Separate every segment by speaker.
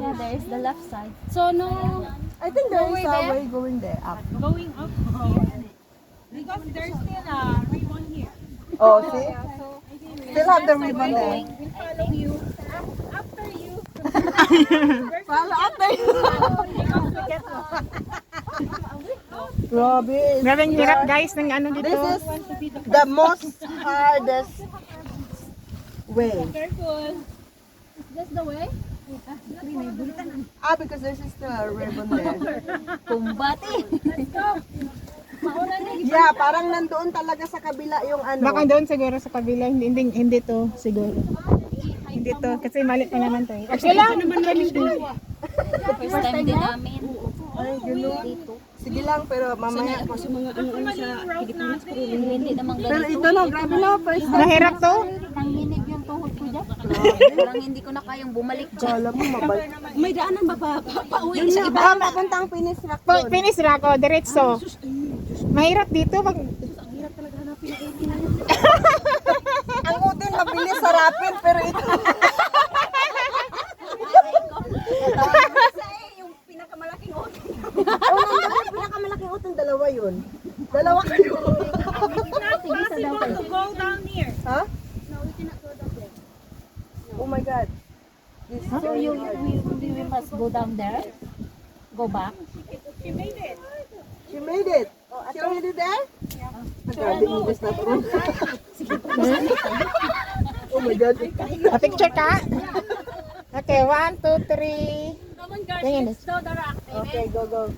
Speaker 1: Yeah, there is the left side. So no.
Speaker 2: I think there is a way going there up.
Speaker 3: Going up here. Because there's still a ribbon here.
Speaker 2: Oh, see? Still have the ribbon there.
Speaker 3: We'll follow you. After you.
Speaker 2: Follow after you.
Speaker 3: Because we get
Speaker 2: Grabe.
Speaker 4: Grabe ang hirap guys ng ano
Speaker 2: This
Speaker 4: dito.
Speaker 2: is the most hardest way.
Speaker 3: careful.
Speaker 1: That's the way?
Speaker 2: Because there's still a ribbon there.
Speaker 1: Kumbati.
Speaker 2: Yeah, parang nandoon talaga sa kabila yung ano.
Speaker 4: Baka doon siguro sa kabila, hindi to siguro. Hindi to, kasi mali pa naman tayo. Actually,
Speaker 1: First time din namin.
Speaker 2: Ay, gano'n. Sige lang, pero mamaya.
Speaker 1: Hindi naman
Speaker 2: Pero
Speaker 1: ganito.
Speaker 2: ito lang, grabe na. First time.
Speaker 4: nahirap to.
Speaker 1: Nanginig yung tuhod ko dyan. Parang hindi ko na kayang bumalik dyan.
Speaker 2: Kala mo mabalik.
Speaker 3: May daanan ba pauwi
Speaker 2: Sa iba, papuntang finish rock doon.
Speaker 4: Finish ra ako, diretso. Mahirap dito pag
Speaker 2: Ang utin mabilis harapin, pero ito.
Speaker 3: yung pinakamalaking oto.
Speaker 2: Oh, nandun yung pinakamalaking utang, dalawa yun. Dalawa kayo.
Speaker 3: Possible to go down here.
Speaker 2: Ha? Oh my God. This is
Speaker 1: So
Speaker 2: very
Speaker 1: you,
Speaker 2: hard.
Speaker 1: we must go down there? Go back?
Speaker 3: She made it.
Speaker 2: She made it. She already there? Grabe, English na to. Oh my God.
Speaker 4: a picture ka. Okay, 1, 2, 3.
Speaker 3: Come on girls,
Speaker 4: Tingin.
Speaker 3: let's go the rock.
Speaker 2: Okay, go, go.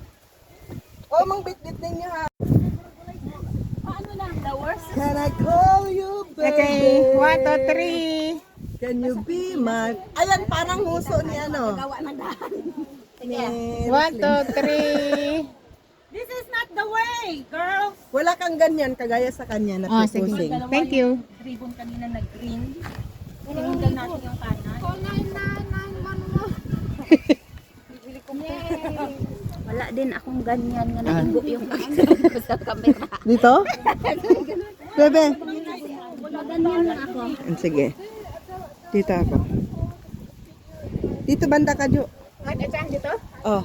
Speaker 2: Oh, mang bit-bit ninyo ha.
Speaker 3: Paano lang? The worst.
Speaker 2: Can I call you baby?
Speaker 4: Okay, 1, 2, 3.
Speaker 2: Can you be my... Ayan, parang huso ni ano.
Speaker 3: Gawa ng daan.
Speaker 2: Ni
Speaker 4: 1, 2, 3.
Speaker 3: This is not the way, girls.
Speaker 2: Wala kang ganyan, kagaya sa kanya na
Speaker 4: Oh, sige.
Speaker 2: pusing.
Speaker 4: Thank you.
Speaker 3: Ribbon kanina nag-green. Tinanggal natin yung kanan.
Speaker 1: Wala din akong ganyan nga nainggo yung pagkakas ko sa camera.
Speaker 2: Dito? Bebe.
Speaker 1: Ganyan lang ako.
Speaker 2: Sige. Dito ako. Dito banda ka, Jo.
Speaker 4: Dito?
Speaker 2: Oh.